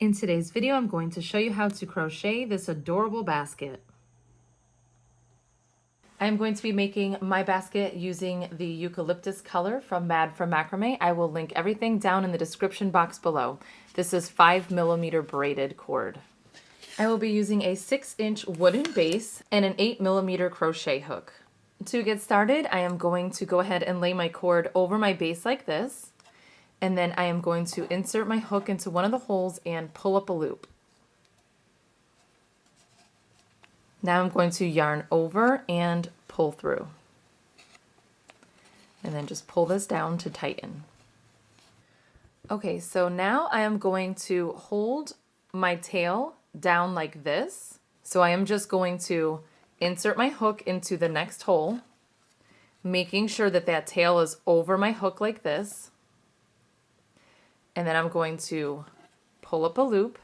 In today's video, I'm going to show you how to crochet this adorable basket. I'm going to be making my basket using the eucalyptus color from Mad for Macrame. I will link everything down in the description box below. This is 5mm braided cord. I will be using a 6-inch wooden base and an 8mm crochet hook. To get started, I am going to go ahead and lay my cord over my base like this. And then I am going to insert my hook into one of the holes and pull up a loop. Now I'm going to yarn over and pull through. And then just pull this down to tighten. Okay, so now I am going to hold my tail down like this. So I am just going to insert my hook into the next hole, making sure that that tail is over my hook like this. And then I'm going to pull up a loop,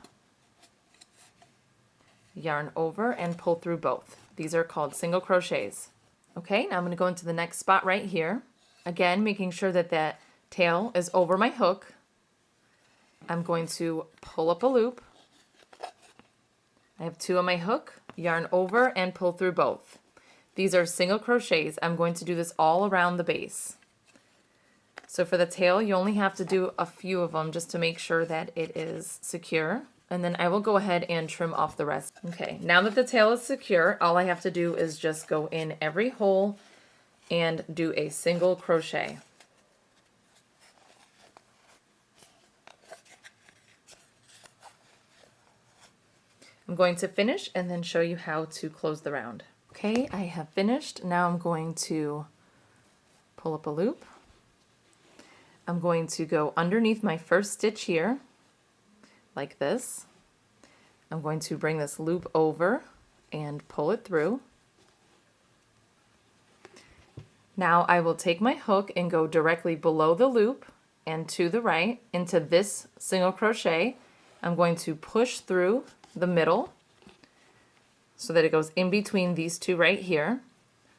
yarn over, and pull through both. These are called single crochets. Okay, now I'm going to go into the next spot right here. Again, making sure that that tail is over my hook. I'm going to pull up a loop. I have 2 on my hook, yarn over, and pull through both. These are single crochets. I'm going to do this all around the base. So for the tail, you only have to do a few of them just to make sure that it is secure. And then I will go ahead and trim off the rest. Okay, now that the tail is secure, all I have to do is just go in every hole and do a single crochet. I'm going to finish and then show you how to close the round. Okay, I have finished. Now I'm going to pull up a loop. I'm going to go underneath my first stitch here, like this. I'm going to bring this loop over and pull it through. Now I will take my hook and go directly below the loop and to the right into this single crochet. I'm going to push through the middle so that it goes in between these 2 right here.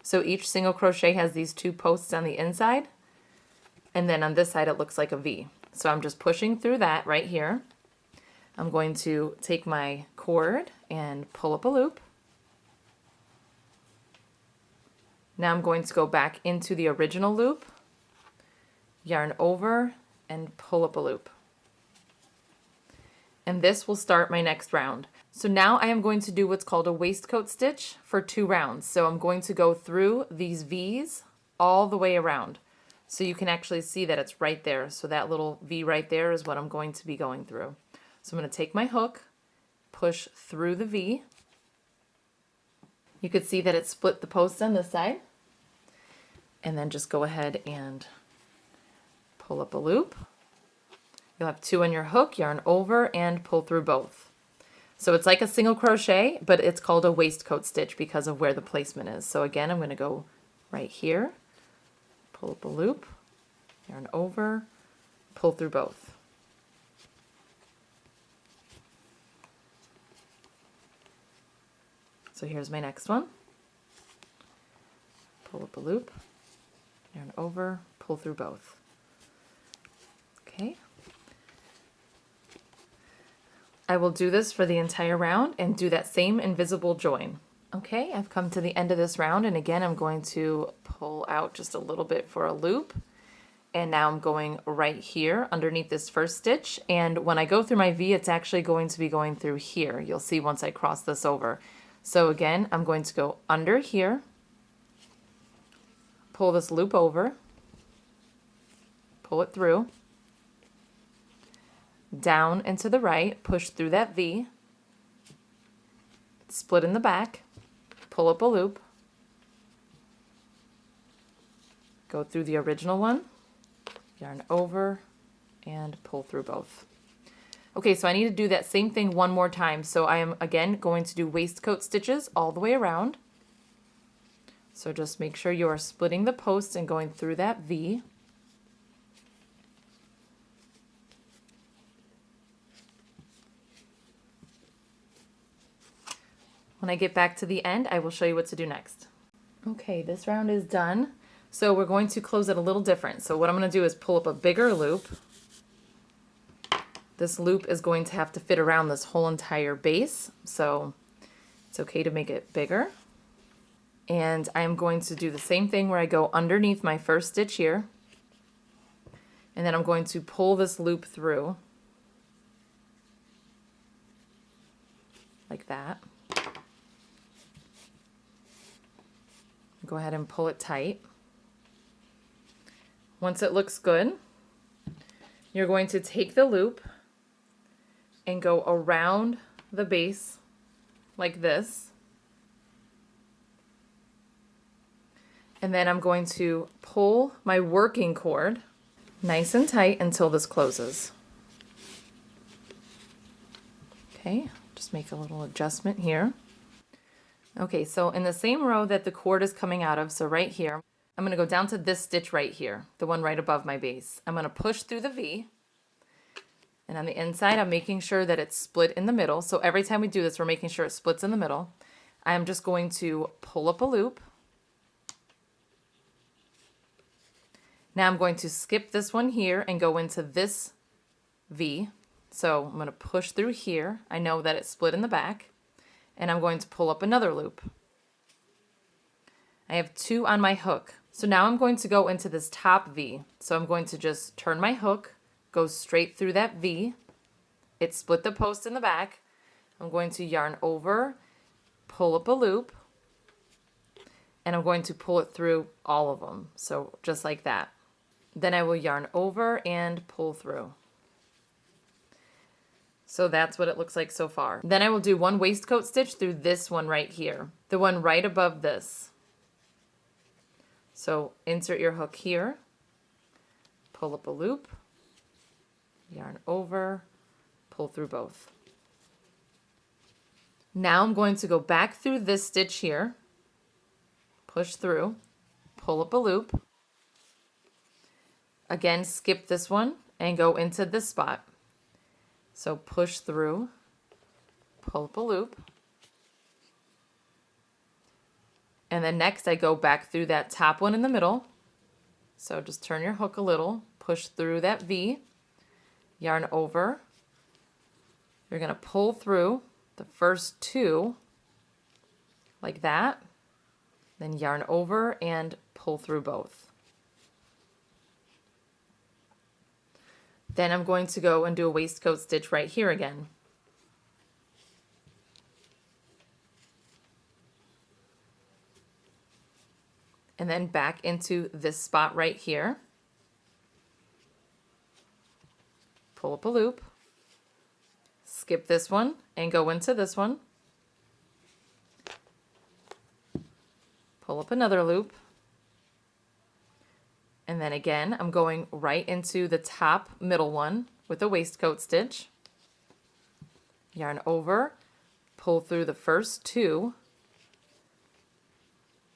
So each single crochet has these 2 posts on the inside. And then on this side, it looks like a V. So I'm just pushing through that right here. I'm going to take my cord and pull up a loop. Now I'm going to go back into the original loop, yarn over, and pull up a loop. And this will start my next round. So now I am going to do what's called a waistcoat stitch for 2 rounds. So I'm going to go through these V's all the way around. So you can actually see that it's right there. So that little V right there is what I'm going to be going through. So I'm going to take my hook, push through the V. You could see that it split the posts on this side. And then just go ahead and pull up a loop. You'll have 2 on your hook, yarn over, and pull through both. So it's like a single crochet, but it's called a waistcoat stitch because of where the placement is. So again, I'm going to go right here. Pull up a loop, yarn over, pull through both. So here's my next one. Pull up a loop, yarn over, pull through both. Okay. I will do this for the entire round and do that same invisible join. Okay, I've come to the end of this round, and again I'm going to pull out just a little bit for a loop, and now I'm going right here underneath this first stitch, and when I go through my V, it's actually going to be going through here. You'll see once I cross this over. So again, I'm going to go under here, pull this loop over, pull it through, down and to the right, push through that V, split in the back, pull up a loop, go through the original one, yarn over, and pull through both. Okay, so I need to do that same thing one more time. So I am again going to do waistcoat stitches all the way around. So just make sure you are splitting the post and going through that V. When I get back to the end, I will show you what to do next. Okay, this round is done. So we're going to close it a little different. So what I'm going to do is pull up a bigger loop. This loop is going to have to fit around this whole entire base, so it's okay to make it bigger. And I'm going to do the same thing where I go underneath my first stitch here, and then I'm going to pull this loop through like that. Go ahead and pull it tight. Once it looks good, you're going to take the loop and go around the base like this. And then I'm going to pull my working cord nice and tight until this closes. Okay, just make a little adjustment here. Okay, so in the same row that the cord is coming out of, so right here, I'm going to go down to this stitch right here, the one right above my base. I'm going to push through the V, and on the inside I'm making sure that it's split in the middle. So every time we do this, we're making sure it splits in the middle. I'm just going to pull up a loop. Now I'm going to skip this one here and go into this V. So I'm going to push through here. I know that it's split in the back. And I'm going to pull up another loop. I have 2 on my hook. So now I'm going to go into this top V. So I'm going to just turn my hook, go straight through that V. It split the post in the back. I'm going to yarn over, pull up a loop, and I'm going to pull it through all of them. So just like that. Then I will yarn over and pull through. So that's what it looks like so far. Then I will do 1 waistcoat stitch through this one right here, the one right above this. So insert your hook here, pull up a loop, yarn over, pull through both. Now I'm going to go back through this stitch here, push through, pull up a loop, again skip this one and go into this spot. So push through, pull up a loop, and then next I go back through that top one in the middle. So just turn your hook a little, push through that V, yarn over. You're going to pull through the first 2 like that, then yarn over and pull through both. Then I'm going to go and do a waistcoat stitch right here again. And then back into this spot right here. Pull up a loop, skip this one and go into this one. Pull up another loop. And then again, I'm going right into the top middle one with a waistcoat stitch. Yarn over, pull through the first 2,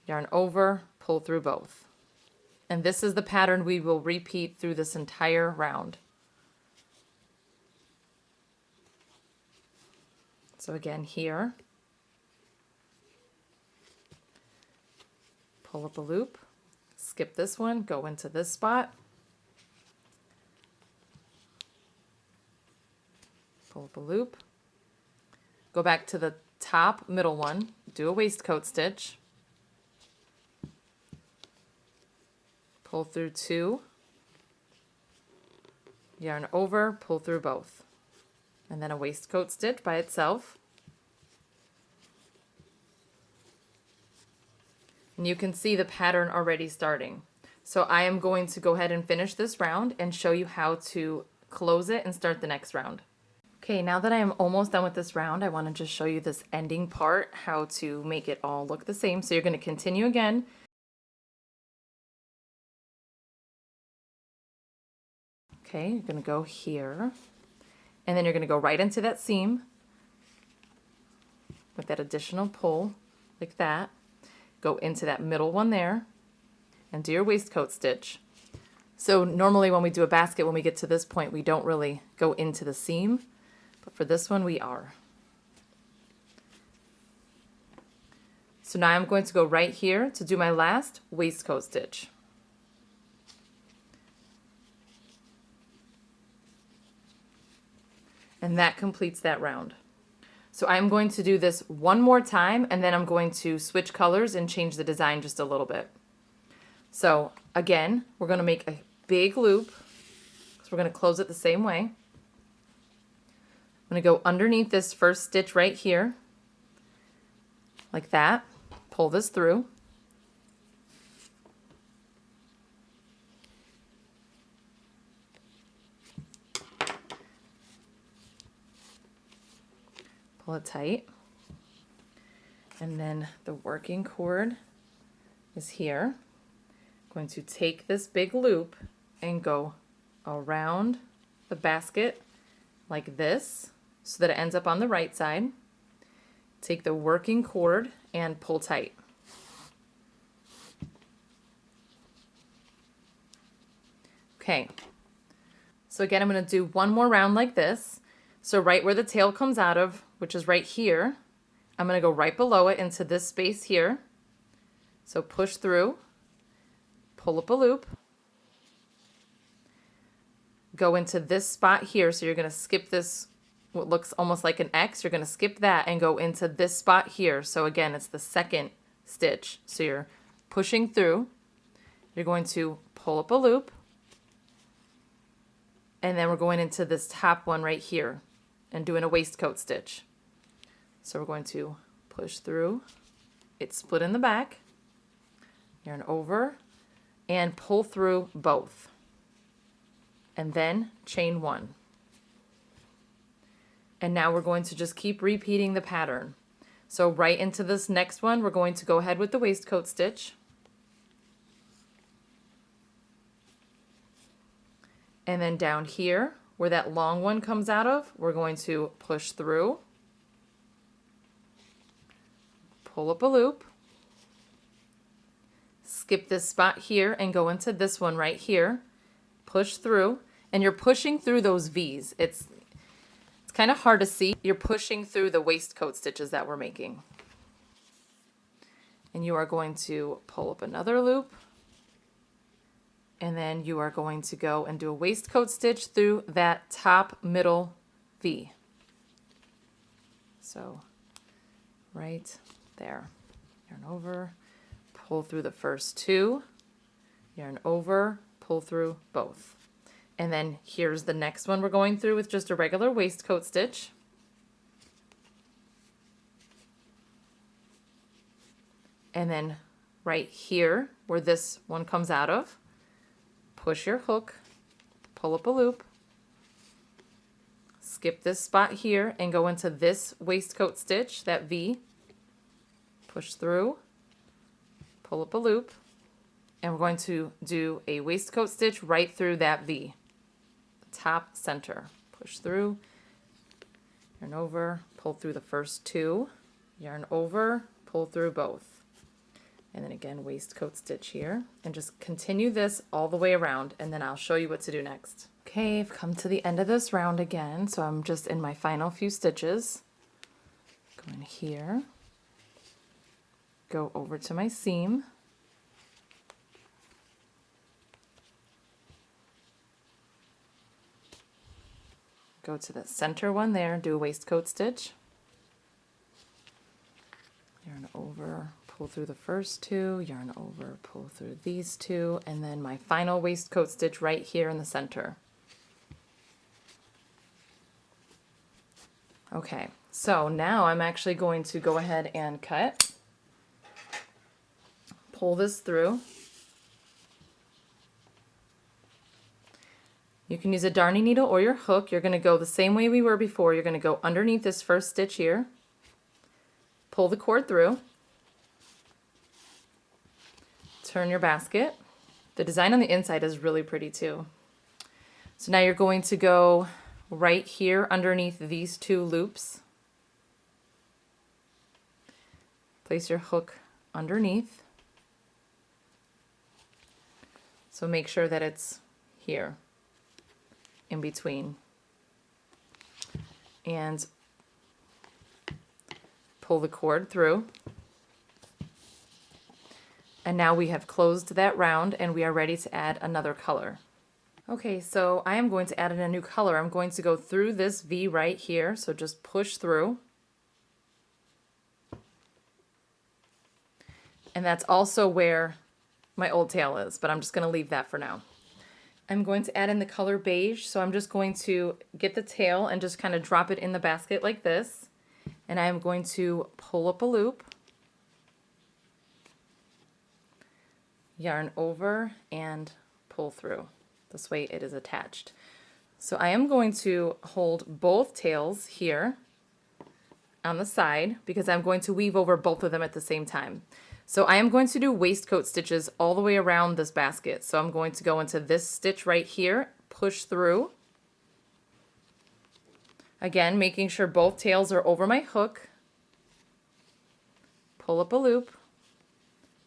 yarn over, pull through both. And this is the pattern we will repeat through this entire round. So again here, pull up a loop. Skip this one, go into this spot, pull up a loop, go back to the top middle one, do a waistcoat stitch, pull through 2, yarn over, pull through both, and then a waistcoat stitch by itself. And you can see the pattern already starting. So I am going to go ahead and finish this round and show you how to close it and start the next round. Okay, now that I am almost done with this round, I want to just show you this ending part, how to make it all look the same. So you're going to continue again. Okay, you're going to go here, and then you're going to go right into that seam with that additional pull like that. Go into that middle one there and do your waistcoat stitch. So normally when we do a basket, when we get to this point, we don't really go into the seam, but for this one we are. So now I'm going to go right here to do my last waistcoat stitch. And that completes that round. So I'm going to do this one more time, and then I'm going to switch colors and change the design just a little bit. So again, we're going to make a big loop. So we're going to close it the same way. I'm going to go underneath this first stitch right here, like that. Pull this through. Pull it tight. And then the working cord is here. I'm going to take this big loop and go around the basket like this so that it ends up on the right side. Take the working cord and pull tight. Okay, so again, I'm going to do one more round like this. So right where the tail comes out of, which is right here, I'm going to go right below it into this space here. So push through, pull up a loop, go into this spot here. So you're going to skip this, what looks almost like an X. You're going to skip that and go into this spot here. So again, it's the second stitch. So you're pushing through. You're going to pull up a loop. And then we're going into this top one right here and doing a waistcoat stitch. So we're going to push through. It's split in the back. Yarn over and pull through both. And then chain one. And now we're going to just keep repeating the pattern. So right into this next one, we're going to go ahead with the waistcoat stitch. And then down here, where that long one comes out of, we're going to push through, pull up a loop, skip this spot here and go into this one right here, push through, and you're pushing through those V's. It's kind of hard to see. You're pushing through the waistcoat stitches that we're making. And you are going to pull up another loop. And then you are going to go and do a waistcoat stitch through that top middle V. So right there. Yarn over, pull through the first two, yarn over, pull through both. And then here's the next one we're going through with just a regular waistcoat stitch. And then right here where this one comes out of, push your hook, pull up a loop, skip this spot here and go into this waistcoat stitch, that V, push through, pull up a loop, and we're going to do a waistcoat stitch right through that V, the top center. Push through, yarn over, pull through the first two, yarn over, pull through both. And then again, waistcoat stitch here, and just continue this all the way around, and then I'll show you what to do next. Okay, I've come to the end of this round again, so I'm just in my final few stitches. Go in here, go over to my seam, go to the center one there, do a waistcoat stitch, yarn over, pull through the first two, yarn over, pull through these two, and then my final waistcoat stitch right here in the center. Okay, so now I'm actually going to go ahead and cut, pull this through. You can use a darning needle or your hook. You're going to go the same way we were before. You're going to go underneath this first stitch here, pull the cord through, turn your basket. The design on the inside is really pretty too. So now you're going to go right here underneath these two loops. Place your hook underneath. So make sure that it's here in between. And pull the cord through. And now we have closed that round and we are ready to add another color. Okay, so I am going to add in a new color. I'm going to go through this V right here, so just push through. And that's also where my old tail is, but I'm just going to leave that for now. I'm going to add in the color beige, so I'm just going to get the tail and just kind of drop it in the basket like this. And I am going to pull up a loop, yarn over, and pull through. This way it is attached. So I am going to hold both tails here on the side because I'm going to weave over both of them at the same time. So I am going to do waistcoat stitches all the way around this basket. So I'm going to go into this stitch right here, push through. Again, making sure both tails are over my hook. Pull up a loop,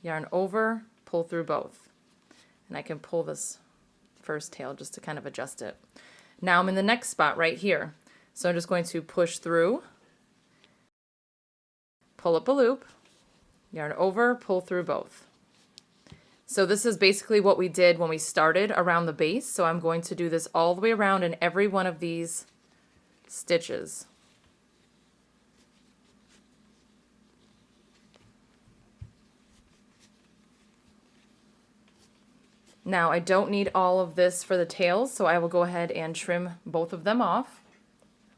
yarn over, pull through both. And I can pull this first tail just to kind of adjust it. Now I'm in the next spot right here. So I'm just going to push through, pull up a loop, yarn over, pull through both. So this is basically what we did when we started around the base. So I'm going to do this all the way around in every one of these stitches. Now I don't need all of this for the tails, so I will go ahead and trim both of them off.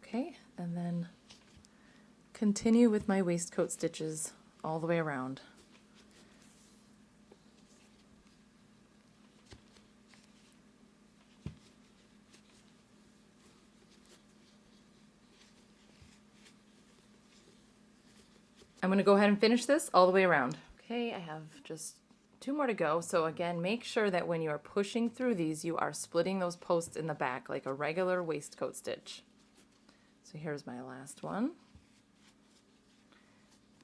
Okay, and then continue with my waistcoat stitches all the way around. I'm going to go ahead and finish this all the way around. Okay, I have just 2 more to go. So again, make sure that when you are pushing through these, you are splitting those posts in the back like a regular waistcoat stitch. So here's my last one.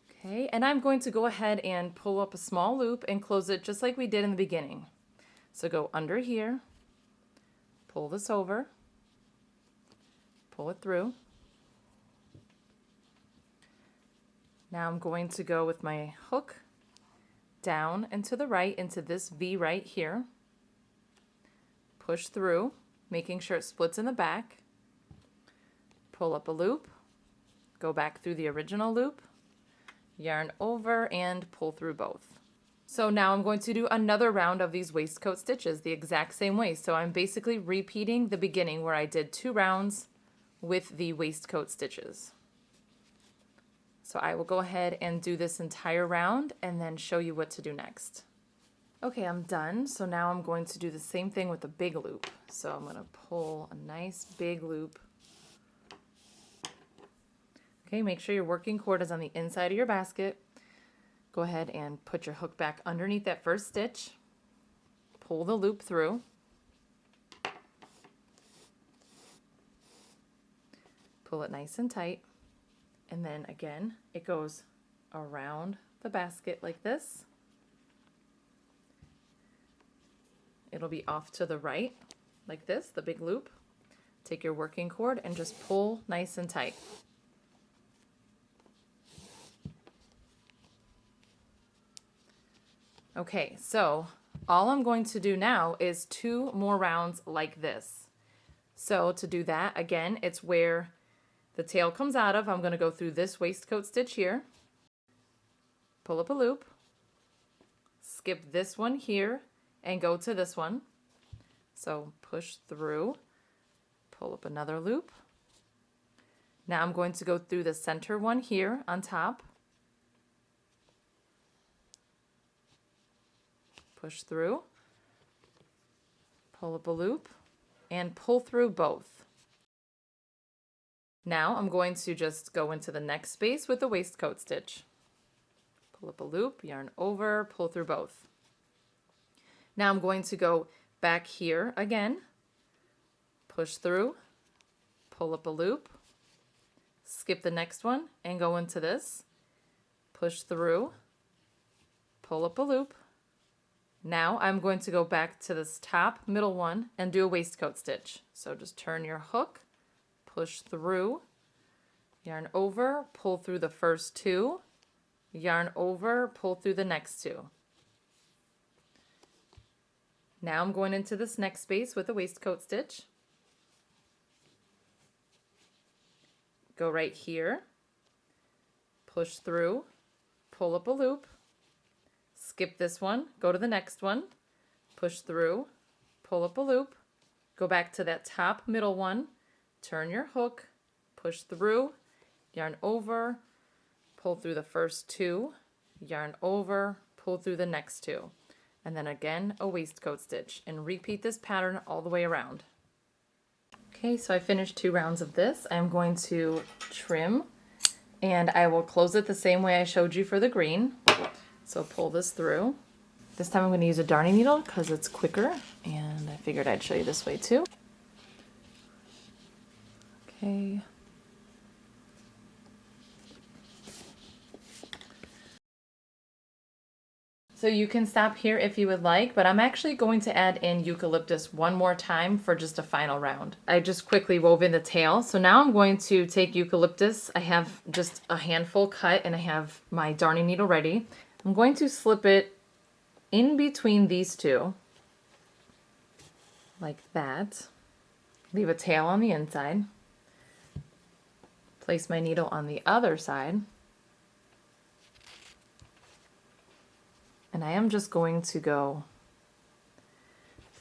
Okay, and I'm going to go ahead and pull up a small loop and close it just like we did in the beginning. So go under here, pull this over, pull it through. Now I'm going to go with my hook down and to the right into this V right here. Push through, making sure it splits in the back. Pull up a loop, go back through the original loop, yarn over, and pull through both. So now I'm going to do another round of these waistcoat stitches the exact same way. So I'm basically repeating the beginning where I did 2 rounds with the waistcoat stitches. So I will go ahead and do this entire round and then show you what to do next. Okay, I'm done. So now I'm going to do the same thing with the big loop. So I'm going to pull a nice big loop. Okay, make sure your working cord is on the inside of your basket. Go ahead and put your hook back underneath that first stitch. Pull the loop through. Pull it nice and tight. And then again, it goes around the basket like this. It'll be off to the right like this, the big loop. Take your working cord and just pull nice and tight. Okay, so all I'm going to do now is 2 more rounds like this. So to do that, again, it's where the tail comes out of. I'm going to go through this waistcoat stitch here, pull up a loop, skip this one here, and go to this one. So push through, pull up another loop. Now I'm going to go through the center one here on top, push through, pull up a loop, and pull through both. Now I'm going to just go into the next space with the waistcoat stitch. Pull up a loop, yarn over, pull through both. Now I'm going to go back here again, push through, pull up a loop, skip the next one and go into this, push through, pull up a loop. Now I'm going to go back to this top middle one and do a waistcoat stitch. So just turn your hook, push through, yarn over, pull through the first 2, yarn over, pull through the next 2. Now I'm going into this next space with a waistcoat stitch. Go right here, push through, pull up a loop, skip this one, go to the next one, push through, pull up a loop, go back to that top middle one, turn your hook, push through, yarn over, pull through the first two, yarn over, pull through the next two, and then again a waistcoat stitch, and repeat this pattern all the way around. Okay, so I finished 2 rounds of this. I'm going to trim, and I will close it the same way I showed you for the green. So pull this through. This time I'm going to use a darning needle because it's quicker, and I figured I'd show you this way too. Okay. So you can stop here if you would like, but I'm actually going to add in eucalyptus one more time for just a final round. I just quickly wove in the tail, so now I'm going to take eucalyptus. I have just a handful cut and I have my darning needle ready. I'm going to slip it in between these two, like that. Leave a tail on the inside. Place my needle on the other side. And I am just going to go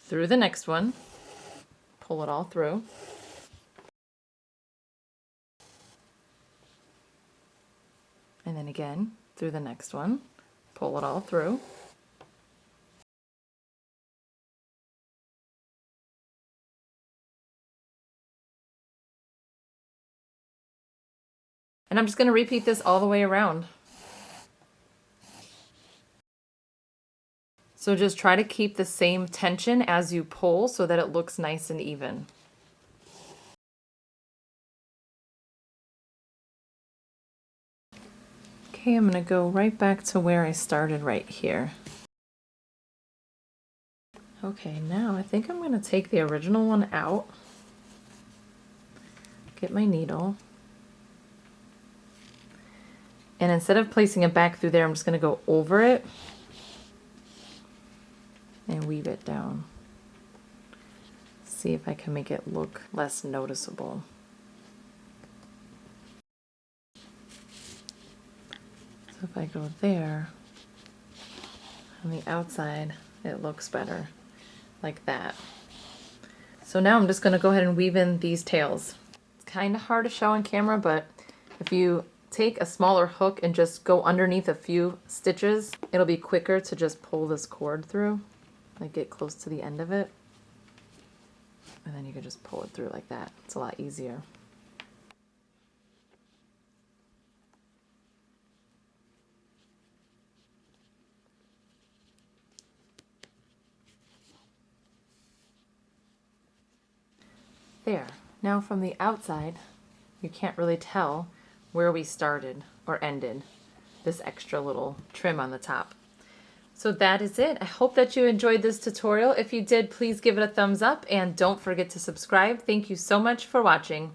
through the next one, pull it all through. And then again, through the next one, pull it all through. And I'm just going to repeat this all the way around. So just try to keep the same tension as you pull so that it looks nice and even. Okay, I'm going to go right back to where I started right here. Okay, now I think I'm going to take the original one out, get my needle, and instead of placing it back through there, I'm just going to go over it and weave it down. See if I can make it look less noticeable. So if I go there, on the outside, it looks better, like that. So now I'm just going to go ahead and weave in these tails. It's kind of hard to show on camera, but if you take a smaller hook and just go underneath a few stitches, it'll be quicker to just pull this cord through. Like get close to the end of it, and then you can just pull it through like that. It's a lot easier. There. Now from the outside, you can't really tell where we started or ended this extra little trim on the top. So that is it. I hope that you enjoyed this tutorial. If you did, please give it a thumbs up and don't forget to subscribe. Thank you so much for watching.